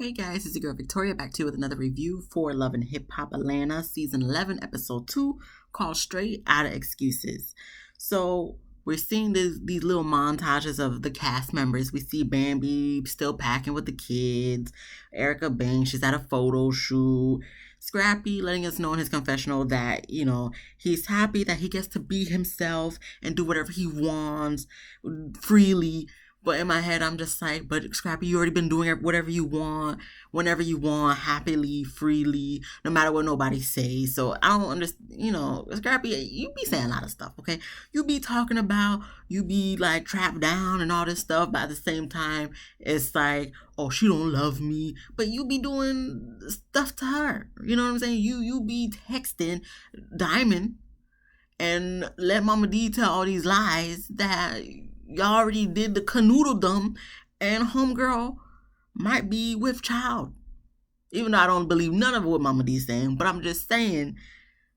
Hey guys, it's your girl Victoria back to you with another review for Love and Hip Hop Atlanta Season 11, Episode 2, called Straight Outta Excuses. So we're seeing these little montages of the cast members. We see Bambi still packing with the kids, Erica Banks, she's at a photo shoot, Scrappy letting us know in his confessional that, he's happy that he gets to be himself and do whatever he wants freely. But in my head, I'm just like, but Scrappy, you already been doing whatever you want, whenever you want, happily, freely, no matter what nobody says. So I don't understand, Scrappy, you be saying a lot of stuff, okay? You be talking about, you be like trapped down and all this stuff, but at the same time, it's like, oh, she don't love me. But you be doing stuff to her. You know what I'm saying? You be texting Diamond and let Mama D tell all these lies that y'all already did the canoodledom, and homegirl might be with child. Even though I don't believe none of what Mama D's saying, but I'm just saying,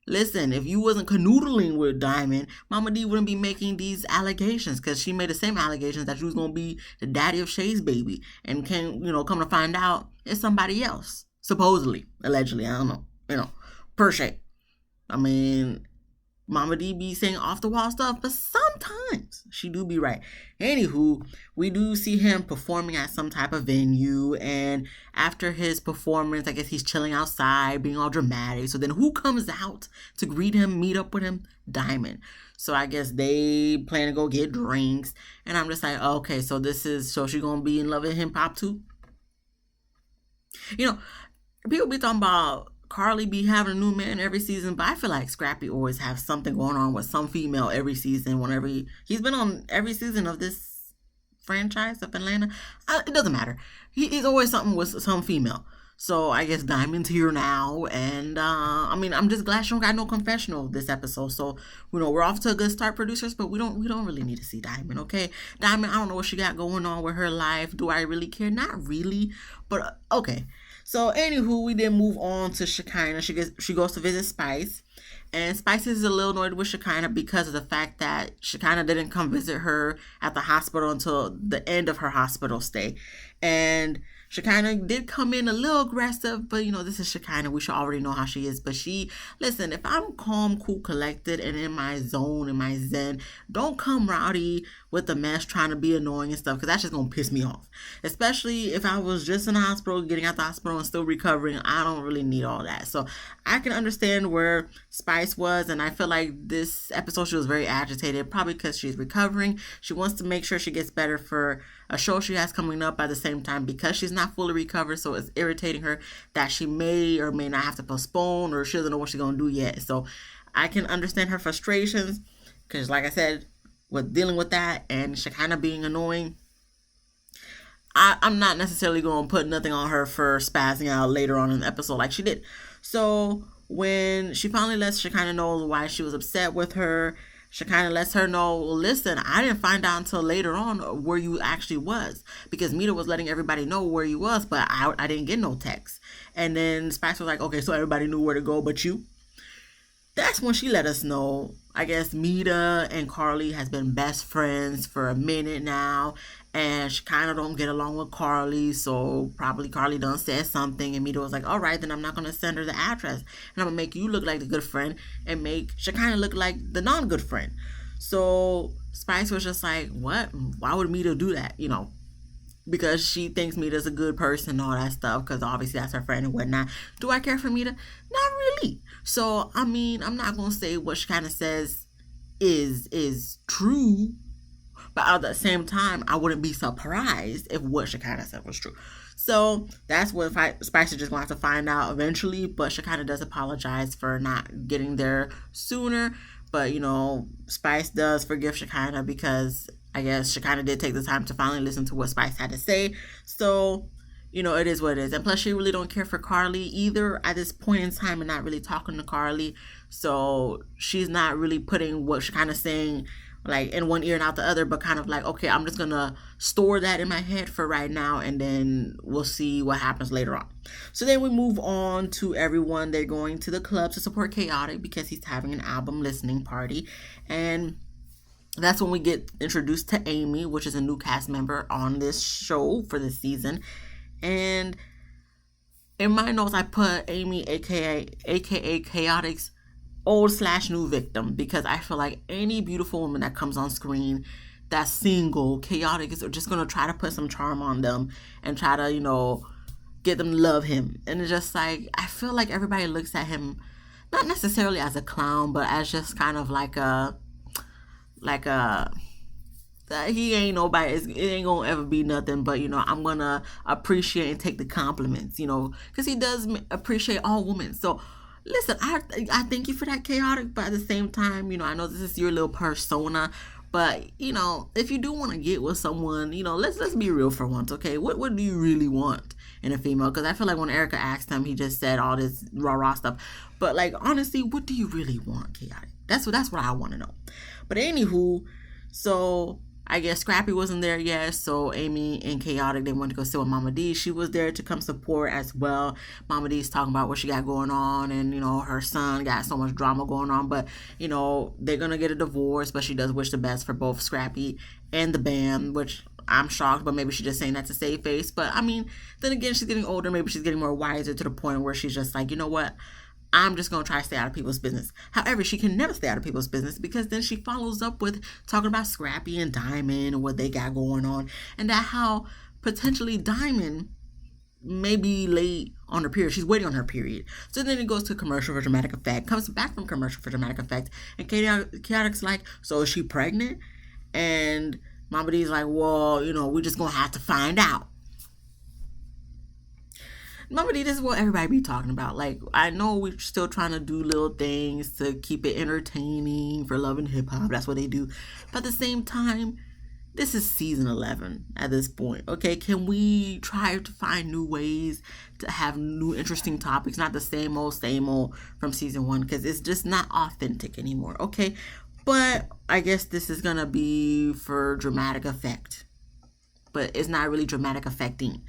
listen, if you wasn't canoodling with Diamond, Mama D wouldn't be making these allegations, because she made the same allegations that you was going to be the daddy of Shay's baby, and come to find out it's somebody else. Supposedly, allegedly, I don't know, per Shay. I mean, Mama D be saying off the wall stuff, but sometimes she do be right. Anywho, we do see him performing at some type of venue, and after his performance, I guess he's chilling outside, being all dramatic. So then who comes out to greet him, meet up with him? Diamond. So I guess they plan to go get drinks, and I'm just like, okay, so she gonna be in love with hip hop too? People be talking about Carly be having a new man every season, but I feel like Scrappy always has something going on with some female every season. Whenever he's been on every season of this franchise of Atlanta, it doesn't matter. He's always something with some female. So I guess Diamond's here now, and I'm just glad she don't got no confessional this episode. So we're off to a good start, producers. But we don't really need to see Diamond, okay? Diamond, I don't know what she got going on with her life. Do I really care? Not really, but okay. So, anywho, we then move on to Shekinah. She goes to visit Spice. And Spice is a little annoyed with Shekinah because of the fact that Shekinah didn't come visit her at the hospital until the end of her hospital stay. And Shekinah did come in a little aggressive, but this is Shekinah. We should already know how she is. But listen, if I'm calm, cool, collected, and in my zone, in my zen, don't come rowdy with the mess trying to be annoying and stuff, because that's just going to piss me off. Especially if I was just in the hospital, getting out the hospital and still recovering. I don't really need all that. So I can understand where Spice was, and I feel like this episode she was very agitated, probably because she's recovering. She wants to make sure she gets better for a show she has coming up at the same time, because she's not fully recovered, so it's irritating her that she may or may not have to postpone, or she doesn't know what she's going to do yet. So I can understand her frustrations, because like I said, with dealing with that and Shekinah being annoying, I'm not necessarily going to put nothing on her for spazzing out later on in the episode like she did. So when she finally lets Shekinah know why she was upset with her, Shekinah lets her know, listen, I didn't find out until later on where you actually was, because Mita was letting everybody know where you was, but I didn't get no text. And then Spice was like, okay, so everybody knew where to go but you. That's when she let us know, I guess Mita and Carly has been best friends for a minute now, and she kind of don't get along with Carly, so probably Carly done said something, and Mita was like, all right, then I'm not going to send her the address, and I'm going to make you look like the good friend and make Shekinah look like the non-good friend. So Spice was just like, what? Why would Mita do that? Because she thinks Mita's a good person and all that stuff, because obviously that's her friend and whatnot. Do I care for Mita? Not really. So, I'm not going to say what she kind of says is true, but at the same time, I wouldn't be surprised if what Shekinah said was true. So, that's what Spice is just going to have to find out eventually, but Shekinah does apologize for not getting there sooner. But, Spice does forgive Shekinah, because I guess Shekinah did take the time to finally listen to what Spice had to say. So, it is what it is. And plus, she really don't care for Carly either at this point in time, and not really talking to Carly. So she's not really putting what Shekinah's saying like in one ear and out the other, but kind of like, okay, I'm just gonna store that in my head for right now, and then we'll see what happens later on. So then we move on to everyone. They're going to the club to support Chaotic because he's having an album listening party, and that's when we get introduced to Amy, which is a new cast member on this show for this season. And In my notes, I put Amy, aka Chaotic's old/new victim, because I feel like any beautiful woman that comes on screen that's single, Chaotic is just gonna try to put some charm on them and try to, get them to love him. And it's just like, I feel like everybody looks at him not necessarily as a clown, but as just kind of like a he ain't nobody. It ain't gonna ever be nothing but, I'm gonna appreciate and take the compliments, because he does appreciate all women. So listen, I thank you for that, Chaotic, but at the same time, I know this is your little persona, but if you do want to get with someone, let's be real for once, okay? What do you really want in a female? Because I feel like when Erica asked him, he just said all this rah stuff, but like, honestly, what do you really want, Chaotic? That's what I want to know. But anywho, so I guess Scrappy wasn't there yet, so Amy and Chaotic, they went to go sit with Mama D. She was there to come support as well. Mama D's talking about what she got going on, and, her son got so much drama going on, but, they're going to get a divorce, but she does wish the best for both Scrappy and the band, which I'm shocked, but maybe she's just saying that to save face. But, then again, she's getting older. Maybe she's getting more wiser to the point where she's just like, you know what? I'm just going to try to stay out of people's business. However, she can never stay out of people's business, because then she follows up with talking about Scrappy and Diamond and what they got going on, and that how potentially Diamond may be late on her period. She's waiting on her period. So then it goes to commercial for dramatic effect, comes back from commercial for dramatic effect, and Chaotic's like, so is she pregnant? And Mama D's like, well, we're just going to have to find out. Mama D, this is what everybody be talking about. Like, I know we're still trying to do little things to keep it entertaining for Love and Hip Hop. That's what they do. But at the same time, this is season 11 at this point. Okay, can we try to find new ways to have new interesting topics, not the same old from season 1, because it's just not authentic anymore. Okay, but I guess this is gonna be for dramatic effect, but it's not really dramatic affecting.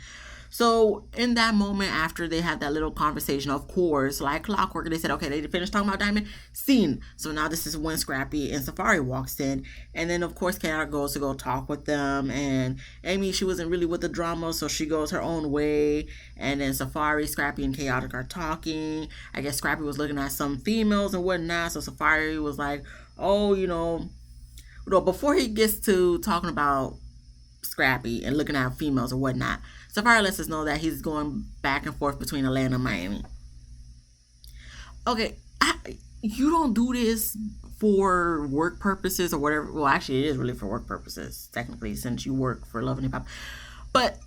So in that moment, after they had that little conversation, of course, like clockwork, they said, okay, they finished talking about Diamond, scene. So now this is when Scrappy and Safari walks in. And then, of course, Chaotic goes to go talk with them. And Amy, she wasn't really with the drama, so she goes her own way. And then Safari, Scrappy, and Chaotic are talking. I guess Scrappy was looking at some females and whatnot. So Safari was like, oh, before he gets to talking about Scrappy and looking at females or whatnot, Safari lets us know that he's going back and forth between Atlanta and Miami. Okay, you don't do this for work purposes or whatever. Well, actually, it is really for work purposes, technically, since you work for Love and Hip Hop. But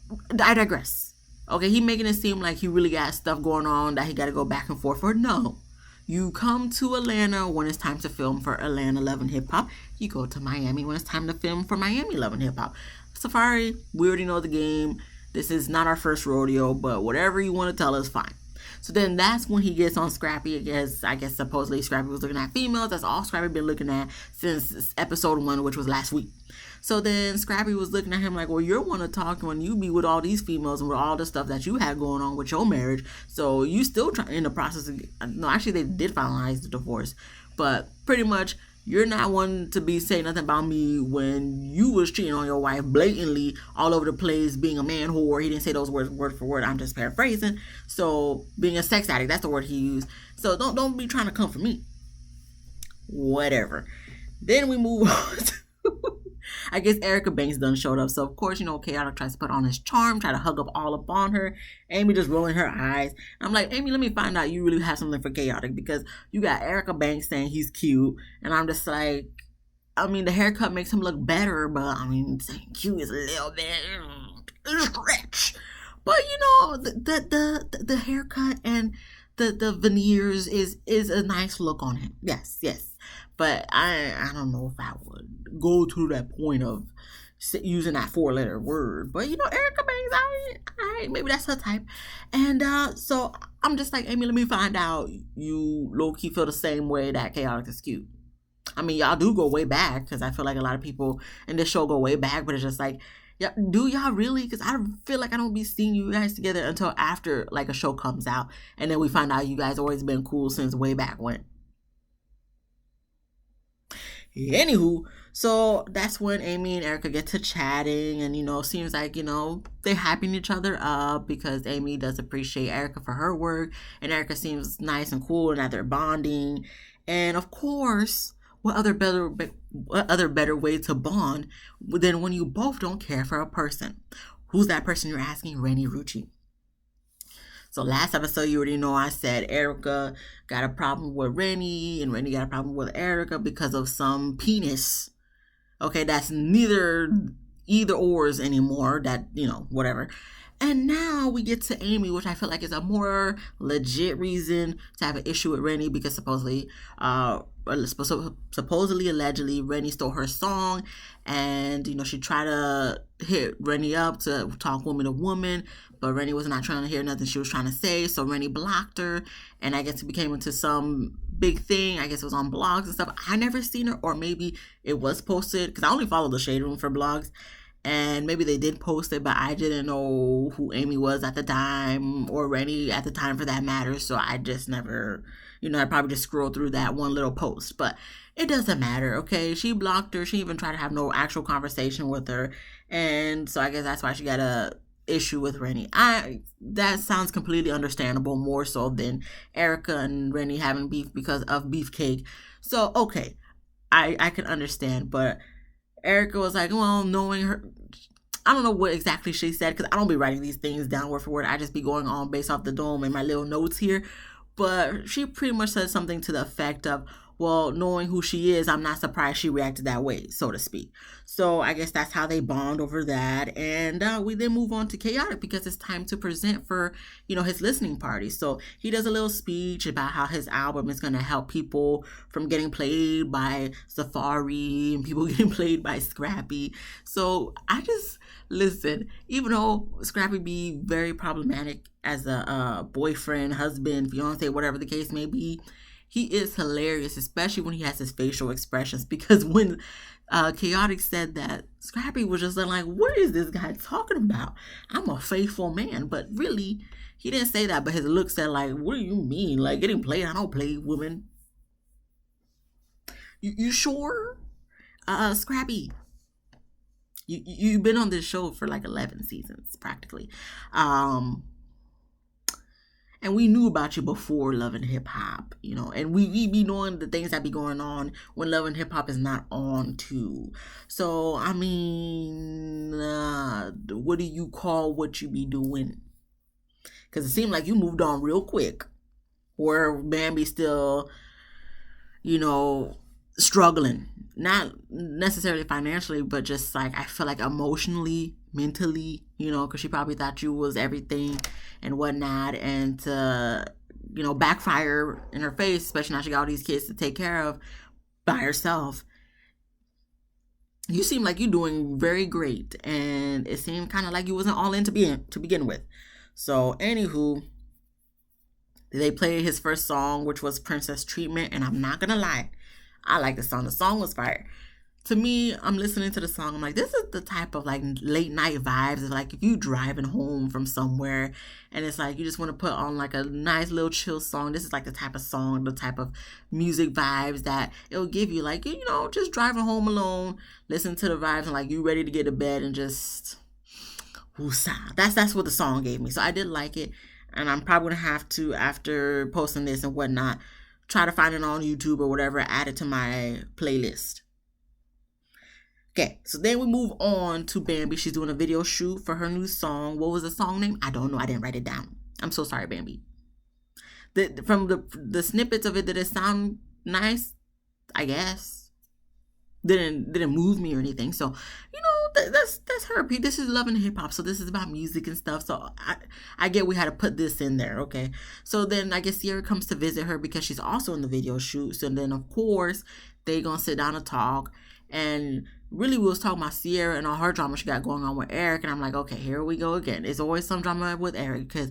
I digress. Okay, he making it seem like he really got stuff going on that he got to go back and forth for. No. You come to Atlanta when it's time to film for Atlanta Love and Hip Hop. You go to Miami when it's time to film for Miami Love and Hip Hop. Safari, we already know the game. This is not our first rodeo, but whatever you want to tell us, fine. So then that's when he gets on Scrappy. I guess supposedly Scrappy was looking at females. That's all Scrappy been looking at since episode 1, which was last week. So then Scrappy was looking at him like, well, you're one to talk when you be with all these females and with all the stuff that you had going on with your marriage. So you still in the process of, no, actually they did finalize the divorce. But pretty much, you're not one to be saying nothing about me when you was cheating on your wife blatantly all over the place, being a man whore. He didn't say those words word for word. I'm just paraphrasing. So being a sex addict, that's the word he used. So don't be trying to come for me. Whatever. Then we move on to I guess Erica Banks done showed up. So, of course, Chaotic tries to put on his charm, try to hug up all up on her. Amy just rolling her eyes. I'm like, Amy, let me find out you really have something for Chaotic, because you got Erica Banks saying he's cute. And I'm just like, the haircut makes him look better, but, saying cute is a little bit stretch. But, the haircut and the veneers is a nice look on him. Yes. But I don't know if I would go to that point of using that 4-letter word. But, Erica Banks, all right, maybe that's her type. And so I'm just like, Amy, let me find out you low-key feel the same way that Chaotic is cute. Y'all do go way back, because I feel like a lot of people in this show go way back. But it's just like, yeah, do y'all really? Because I feel like I don't be seeing you guys together until after, like, a show comes out. And then we find out you guys always been cool since way back when. Anywho, so that's when Amy and Erica get to chatting, and seems like they're hyping each other up because Amy does appreciate Erica for her work, and Erica seems nice and cool, and that they're bonding. And of course, what other better way to bond than when you both don't care for a person? Who's that person you're asking? Rennie Rucci. So last episode, you already know I said Erica got a problem with Rennie, and Rennie got a problem with Erica because of some penis. Okay, that's neither either ors anymore. That, whatever. And now we get to Amy, which I feel like is a more legit reason to have an issue with Rennie because supposedly, allegedly, Rennie stole her song, and she tried to hit Rennie up to talk woman to woman, but Rennie was not trying to hear nothing she was trying to say, so Rennie blocked her, and I guess it became into some big thing. I guess it was on blogs and stuff. I never seen her, or maybe it was posted because I only follow the Shade Room for blogs. And maybe they did post it, but I didn't know who Amy was at the time, or Rennie at the time for that matter. So I just never, I probably just scrolled through that one little post. But it doesn't matter, okay? She blocked her. She even tried to have no actual conversation with her. And so I guess that's why she got a issue with Rennie. That sounds completely understandable, more so than Erica and Rennie having beef because of beefcake. So, okay, I can understand, but Erica was like, well, knowing her, I don't know what exactly she said because I don't be writing these things down word for word. I just be going on based off the dome and my little notes here. But she pretty much said something to the effect of, well, knowing who she is, I'm not surprised she reacted that way, so to speak. So I guess that's how they bond over that. And we then move on to Chaotic because it's time to present for, his listening party. So he does a little speech about how his album is going to help people from getting played by Safari and people getting played by Scrappy. So I just, listen, even though Scrappy be very problematic as a boyfriend, husband, fiance, whatever the case may be, he is hilarious, especially when he has his facial expressions. Because when Chaotic said that, Scrappy was just like, what is this guy talking about? I'm a faithful man. But really, he didn't say that. But his look said like, what do you mean? Like, getting played? I don't play women. You sure? Scrappy. You've been on this show for like 11 seasons, practically. And we knew about you before Love and Hip Hop, and we be knowing the things that be going on when Love and Hip Hop is not on too. So, I mean, what do you call what you be doing? Because it seemed like you moved on real quick. Where Bambi still, struggling. Not necessarily financially, but just like, I feel like emotionally, mentally, because she probably thought you was everything and whatnot, and to, backfire in her face, especially now she got all these kids to take care of by herself. You seem like you're doing very great, and it seemed kind of like you wasn't all in to begin with. So, anywho, they played his first song, which was Princess Treatment, and I'm not gonna lie, I like the song. The song was fire. To me, I'm listening to the song. I'm like, this is the type of like late night vibes. It's like if you driving home from somewhere and it's like you just want to put on like a nice little chill song. This is like the type of song, the type of music vibes that it'll give you. Like, just driving home alone, listen to the vibes and like you ready to get to bed and just woosah. That's what the song gave me. So I did like it. And I'm probably going to have to, after posting this and whatnot, try to find it on YouTube or whatever, add it to my playlist. Okay, so then we move on to Bambi. She's doing a video shoot for her new song. What was the song name? I don't know. I didn't write it down. I'm so sorry, Bambi. From the snippets of it, did it sound nice? I guess. Didn't move me or anything. So, that's her. This is Love and Hip Hop, so this is about music and stuff. So I get we had to put this in there, okay? So then I guess Sierra comes to visit her because she's also in the video shoot. So then of course they gonna sit down and talk. And really we was talking about Sierra and all her drama she got going on with Eric. And I'm like, okay, here we go again. It's always some drama with Eric because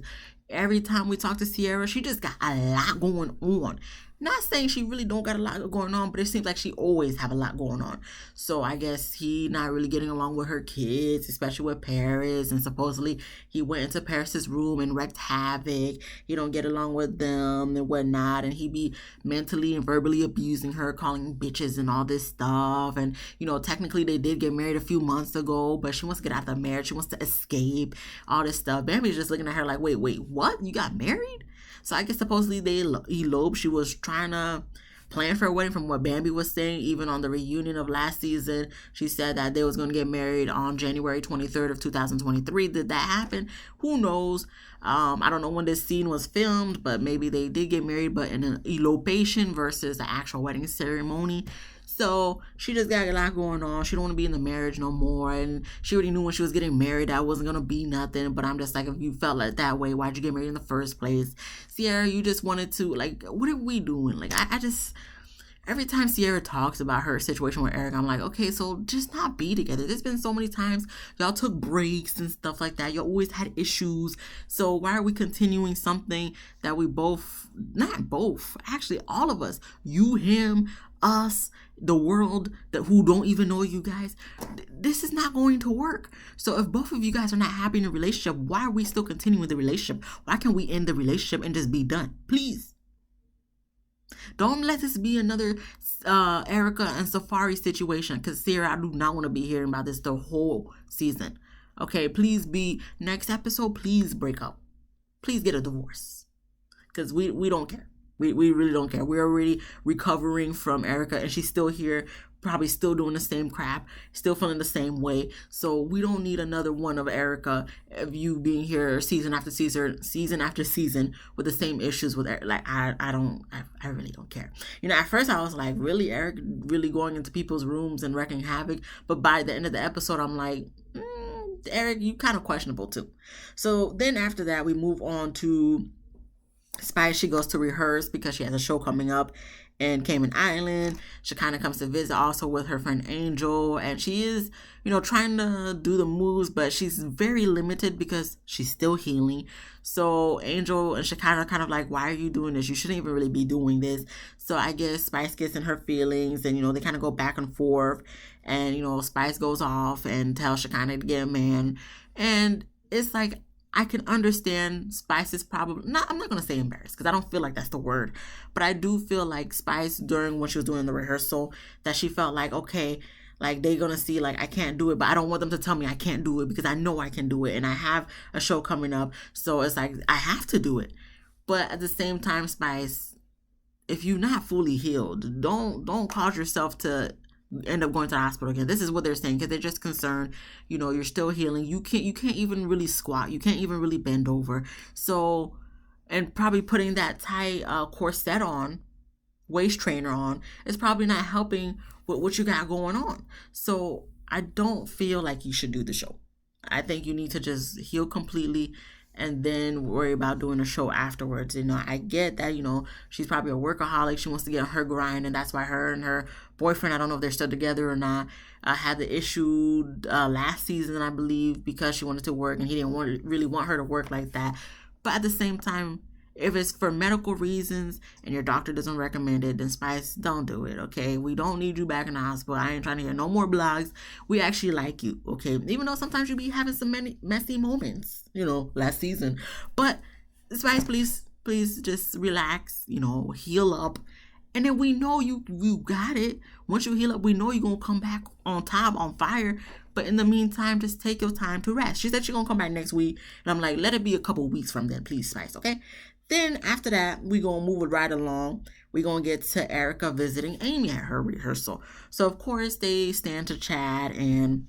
every time we talk to Sierra, she just got a lot going on. Not saying she really don't got a lot going on, but it seems like she always have a lot going on. So I guess he not really getting along with her kids, especially with Paris. And supposedly he went into Paris's room and wreaked havoc. He don't get along with them and whatnot. And he be mentally and verbally abusing her, calling bitches and all this stuff. And, technically they did get married a few months ago, but she wants to get out of the marriage. She wants to escape, all this stuff. Bambi's just looking at her like, wait, what? You got married? So I guess supposedly they eloped. She was trying to plan for a wedding from what Bambi was saying. Even on the reunion of last season, she said that they was going to get married on January 23rd of 2023. Did that happen? Who knows? I don't know when this scene was filmed, but maybe they did get married, but in an elopation versus the actual wedding ceremony. So she just got a lot going on. She don't want to be in the marriage no more. And she already knew when she was getting married that wasn't going to be nothing. But I'm just like, if you felt like that way, why'd you get married in the first place? Sierra, you just wanted to, like, what are we doing? Like, I just, every time Sierra talks about her situation with Eric, I'm like, okay, so just not be together. There's been so many times y'all took breaks and stuff like that. You always had issues. So why are we continuing something that we both, not both, actually all of us, you, him, us, the world that who don't even know you guys, this is not going to work. So if both of you guys are not happy in a relationship, why are we still continuing the relationship? Why can't we end the relationship and just be done? Please. Don't let this be another Erica and Safari situation, because Sierra, I do not want to be hearing about this the whole season. Okay, please be, next episode, please break up. Please get a divorce. Because we don't care. We really don't care. We're already recovering from Erica, and she's still here, probably still doing the same crap, still feeling the same way. So we don't need another one of Erica, of you being here season after season after season with the same issues with Eric. Like, I really don't care. At first I was like, really, Eric really going into people's rooms and wreaking havoc? But by the end of the episode, I'm like, Eric, you kind of questionable too. So then after that, we move on to Spice. She goes to rehearse because she has a show coming up in Cayman Island. Shekinah comes to visit also with her friend Angel, and she is, trying to do the moves, but she's very limited because she's still healing. So Angel and Shekinah are kind of like, why are you doing this? You shouldn't even really be doing this. So I guess Spice gets in her feelings, and they kind of go back and forth, and Spice goes off and tells Shekinah to get a man, and it's like, I can understand Spice is probably I'm not going to say embarrassed, because I don't feel like that's the word, but I do feel like Spice, during when she was doing the rehearsal, that she felt like, okay, like they're going to see, like, I can't do it, but I don't want them to tell me I can't do it, because I know I can do it, and I have a show coming up, so it's like, I have to do it. But at the same time, Spice, if you're not fully healed, don't cause yourself to end up going to the hospital again. This is what they're saying, because they're just concerned, you're still healing. You can't even really squat. You can't even really bend over. So, and probably putting that tight corset on, waist trainer on, is probably not helping with what you got going on. So I don't feel like you should do the show. I think you need to just heal completely and then worry about doing a show afterwards. I get that, she's probably a workaholic. She wants to get on her grind, and that's why her and her boyfriend, I don't know if they're still together or not, had the issue last season, I believe, because she wanted to work, and he didn't really want her to work like that. But at the same time, if it's for medical reasons and your doctor doesn't recommend it, then Spice, don't do it, okay? We don't need you back in the hospital. I ain't trying to hear no more blogs. We actually like you, okay? Even though sometimes you be having some messy moments, last season. But Spice, please just relax, heal up. And then we know you got it. Once you heal up, we know you're going to come back on top, on fire. But in the meantime, just take your time to rest. She said she's going to come back next week. And I'm like, let it be a couple weeks from then, please, Spice, okay? Then after that, we're going to move it right along. We're going to get to Erica visiting Amy at her rehearsal. So, of course, they stand to chat, and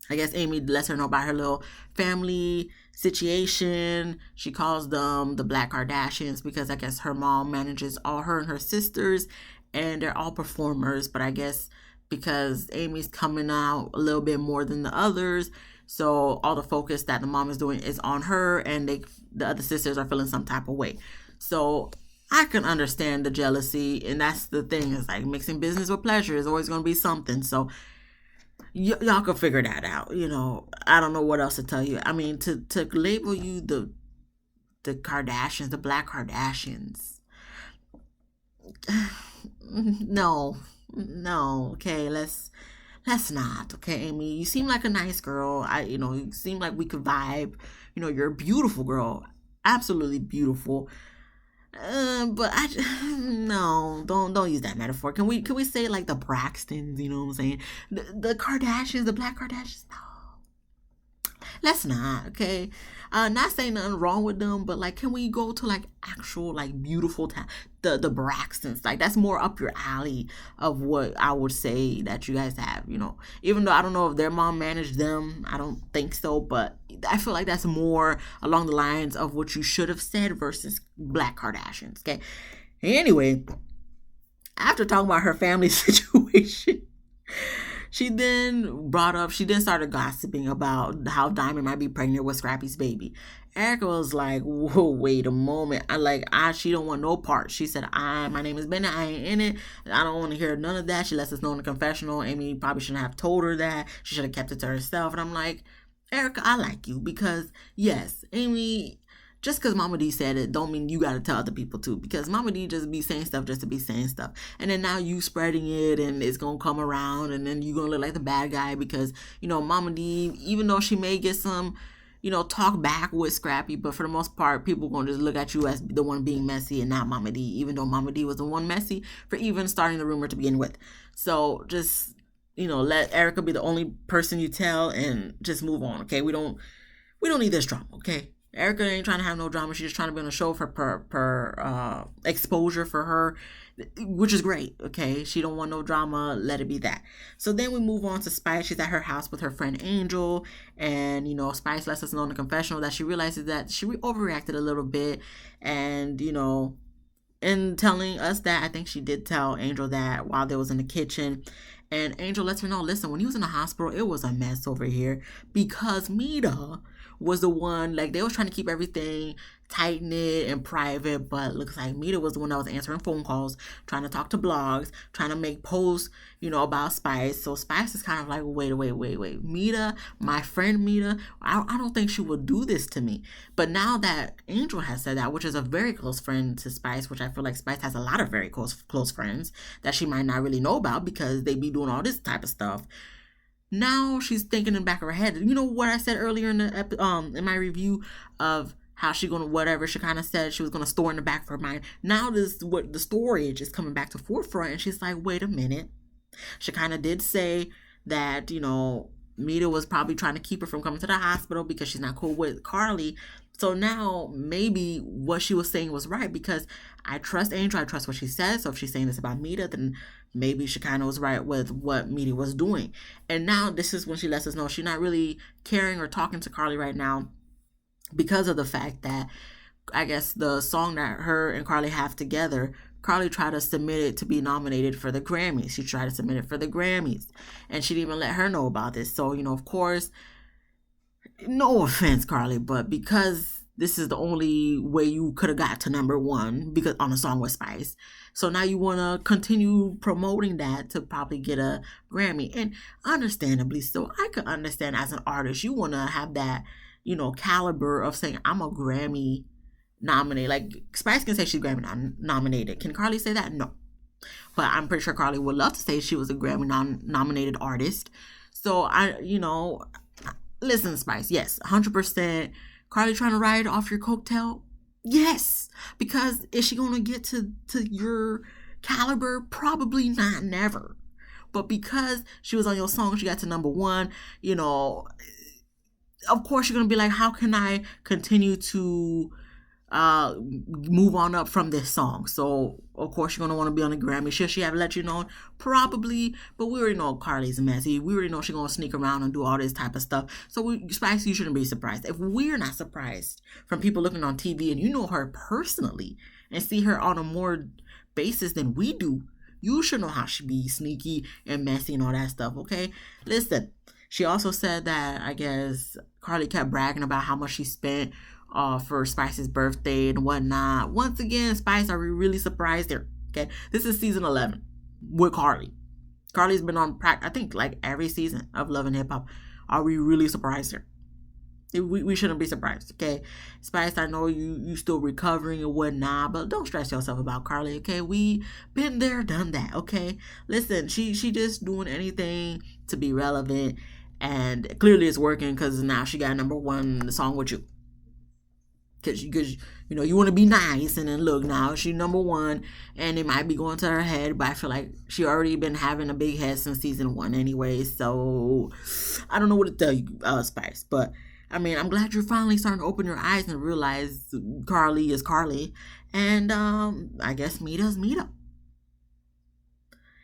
I guess Amy lets her know about her little family situation. She calls them the Black Kardashians because I guess her mom manages all her and her sisters, and they're all performers. But I guess because Amy's coming out a little bit more than the others, so all the focus that the mom is doing is on her, and the other sisters are feeling some type of way. So I can understand the jealousy, and that's the thing. It's like mixing business with pleasure is always going to be something. So y'all can figure that out. I don't know what else to tell you. I mean, to label you the Kardashians, the Black Kardashians, no, no. Okay, let's not. Okay, Amy, you seem like a nice girl. You seem like we could vibe. You're a beautiful girl, absolutely beautiful. But no, don't use that metaphor. Can we say like the Braxtons? You know what I'm saying? The Kardashians, the Black Kardashians. No, let's not. Okay, not saying nothing wrong with them, but like, can we go to like actual like beautiful the Braxtons? Like that's more up your alley of what I would say that you guys have. Even though I don't know if their mom managed them, I don't think so, but I feel like that's more along the lines of what you should have said versus Black Kardashians. Okay. Anyway, after talking about her family situation, she then started gossiping about how Diamond might be pregnant with Scrappy's baby. Erica was like, whoa, wait a moment. She don't want no part. She said, my name is Bennett. I ain't in it. I don't want to hear none of that. She lets us know in the confessional. Amy probably shouldn't have told her that. She should have kept it to herself. And I'm like, Erica, I like you because, yes, Amy, just because Mama D said it, don't mean you got to tell other people too. Because Mama D just be saying stuff just to be saying stuff. And then now you spreading it and it's going to come around and then you're going to look like the bad guy because, Mama D, even though she may get some, talk back with Scrappy, but for the most part, people going to just look at you as the one being messy and not Mama D, even though Mama D was the one messy for even starting the rumor to begin with. So just, let Erica be the only person you tell and just move on, okay? We don't need this drama, okay? Erica ain't trying to have no drama. She's just trying to be on a show for per exposure for her, which is great. Okay, she don't want no drama. Let it be that. So then we move on to Spice. She's at her house with her friend Angel, and Spice lets us know in the confessional that she realizes that she overreacted a little bit, and in telling us that, I think she did tell Angel that while they was in the kitchen. And Angel lets her know, listen, when he was in the hospital, it was a mess over here because Mita was the one, like, they was trying to keep everything tight-knit and private, but looks like Mita was the one that was answering phone calls, trying to talk to blogs, trying to make posts, about Spice. So Spice is kind of like, wait. Mita, my friend Mita, I don't think she would do this to me. But now that Angel has said that, which is a very close friend to Spice, which I feel like Spice has a lot of very close friends that she might not really know about because they be doing all this type of stuff. Now she's thinking in the back of her head. You know what I said earlier in my review of how she Shekinah said she was gonna store in the back of her mind. Now what the storage is coming back to forefront, and she's like, wait a minute. Shekinah did say that Mita was probably trying to keep her from coming to the hospital because she's not cool with Carly. So now maybe what she was saying was right because I trust Angel. I trust what she says. So if she's saying this about Mita, then maybe Shekinah was right with what Mita was doing. And now this is when she lets us know she's not really caring or talking to Carly right now because of the fact that I guess the song that her and Carly have together, Carly tried to submit it to be nominated for the Grammys. She tried to submit it for the Grammys. And she didn't even let her know about this. So, of course, no offense, Carly, but because this is the only way you could have got to number one because on a song with Spice. So now you want to continue promoting that to probably get a Grammy. And understandably so, I could understand as an artist, you want to have that, caliber of saying, I'm a Grammy nominated. Like Spice can say she's Grammy nominated. Can Carly say that? No. But I'm pretty sure Carly would love to say she was a Grammy nominated artist. So listen, Spice, yes, 100%. Carly trying to ride off your coattail? Yes. Because is she going to get to your caliber? Probably not, never. But because she was on your song, she got to number one, of course you're going to be like, how can I continue to move on up from this song? So of course you're gonna want to be on the Grammy. Should she have let you know? Probably, but we already know Carly's messy. We already know she's gonna sneak around and do all this type of stuff. So Spice, you shouldn't be surprised. If we're not surprised from people looking on TV and you know her personally and see her on a more basis than we do, you should know how she be sneaky and messy and all that stuff. Okay, listen. She also said that I guess Carly kept bragging about how much she spent for Spice's birthday and whatnot. Once again, Spice, are we really surprised here? Okay, this is season 11 with Carly. Carly's been on I think like every season of Love and Hip Hop. Are we really surprised here? We shouldn't be surprised, okay? Spice, I know you still recovering and whatnot, but don't stress yourself about Carly, okay? We been there, done that, okay? Listen, she just doing anything to be relevant, and clearly it's working because now she got #1 song with you. Because you know, you want to be nice, and then look, now she #1, and it might be going to her head, but I feel like she already been having a big head since season 1 anyway, so I don't know what to tell you, Spice, but I mean, I'm glad you're finally starting to open your eyes and realize Carly is Carly, and I guess Mita's Mita.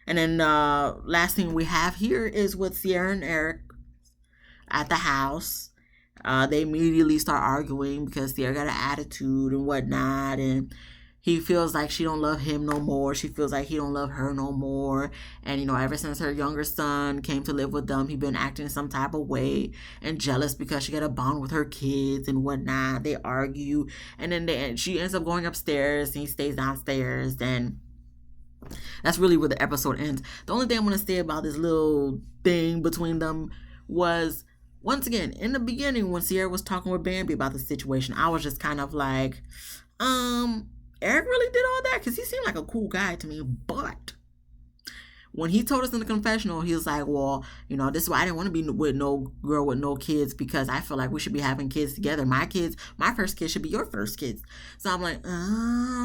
And then last thing we have here is with Sierra and Eric at the house. They immediately start arguing because Sierra got an attitude and whatnot, and he feels like she don't love him no more. She feels like he don't love her no more. And, you know, ever since her younger son came to live with them, he been acting some type of way and jealous because she got a bond with her kids and whatnot. They argue, and then she ends up going upstairs and he stays downstairs, and that's really where the episode ends. The only thing I'm going to say about this little thing between them was, once again, in the beginning when Sierra was talking with Bambi about the situation, I was just kind of like, Eric really did all that? Because he seemed like a cool guy to me. But when he told us in the confessional, he was like, well, you know, this is why I didn't want to be with no girl with no kids, because I feel like we should be having kids together. My first kid should be your first kids. So I'm like,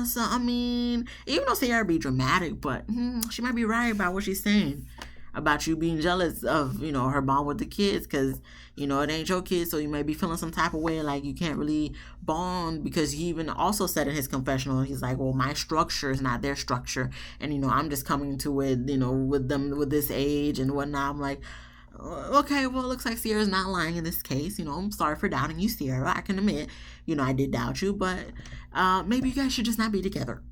so I mean, even though Sierra be dramatic, but she might be right about what she's saying about you being jealous of, you know, her bond with the kids, because, you know, it ain't your kids, so you may be feeling some type of way like you can't really bond, because he even also said in his confessional, he's like, well, my structure is not their structure, and, you know, I'm just coming to it, you know, with them with this age and whatnot. I'm like, okay, well, it looks like Sierra's not lying in this case. You know, I'm sorry for doubting you, Sierra. I can admit, you know, I did doubt you, but maybe you guys should just not be together.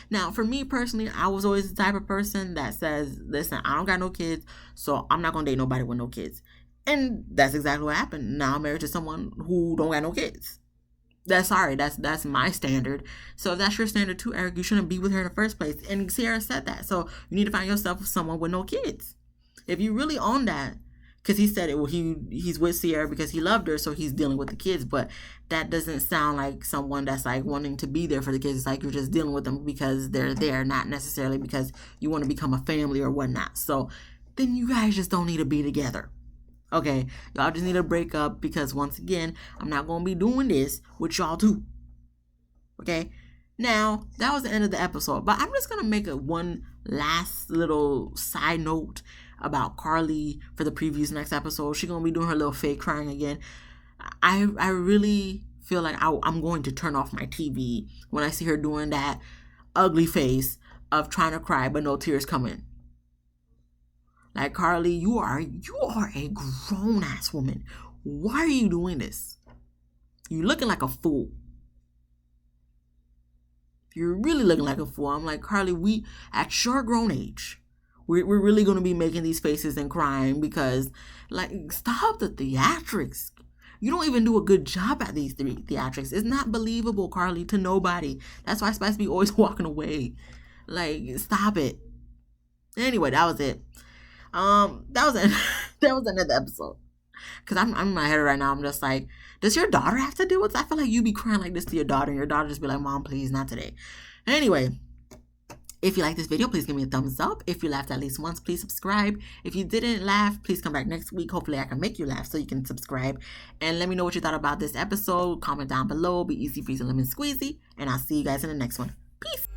Now, for me personally, I was always the type of person that says, listen, I don't got no kids, so I'm not going to date nobody with no kids. And that's exactly what happened. Now I'm married to someone who don't got no kids. That's my standard. So if that's your standard too, Eric, you shouldn't be with her in the first place. And Sierra said that. So you need to find yourself with someone with no kids. If you really own that, because he said it, well, he's with Sierra because he loved her, so he's dealing with the kids. But that doesn't sound like someone that's like wanting to be there for the kids. It's like you're just dealing with them because they're there, not necessarily because you want to become a family or whatnot. So then you guys just don't need to be together. Okay, y'all just need to break up, because once again, I'm not going to be doing this with y'all too. Okay, now that was the end of the episode, but I'm just going to make one last little side note about Carly for the previews next episode. She's going to be doing her little fake crying again. I really feel like I'm going to turn off my TV when I see her doing that ugly face of trying to cry but no tears coming. Like, Carly, you are a grown-ass woman. Why are you doing this? You're looking like a fool. You're really looking like a fool. I'm like, Carly, we, at your grown age, we're really going to be making these faces and crying because, like, stop the theatrics. You don't even do a good job at these theatrics. It's not believable, Carly, to nobody. That's why Spice be always walking away. Like, stop it. Anyway, that was it. That was the end of the episode. Cause I'm in my head right now. I'm just like, does your daughter have to deal with this? I feel like you be crying like this to your daughter, and your daughter just be like, Mom, please, not today. Anyway, if you like this video, please give me a thumbs up. If you laughed at least once, please subscribe. If you didn't laugh, please come back next week. Hopefully I can make you laugh so you can subscribe. And let me know what you thought about this episode. Comment down below. Be easy, breezy, lemon squeezy. And I'll see you guys in the next one. Peace.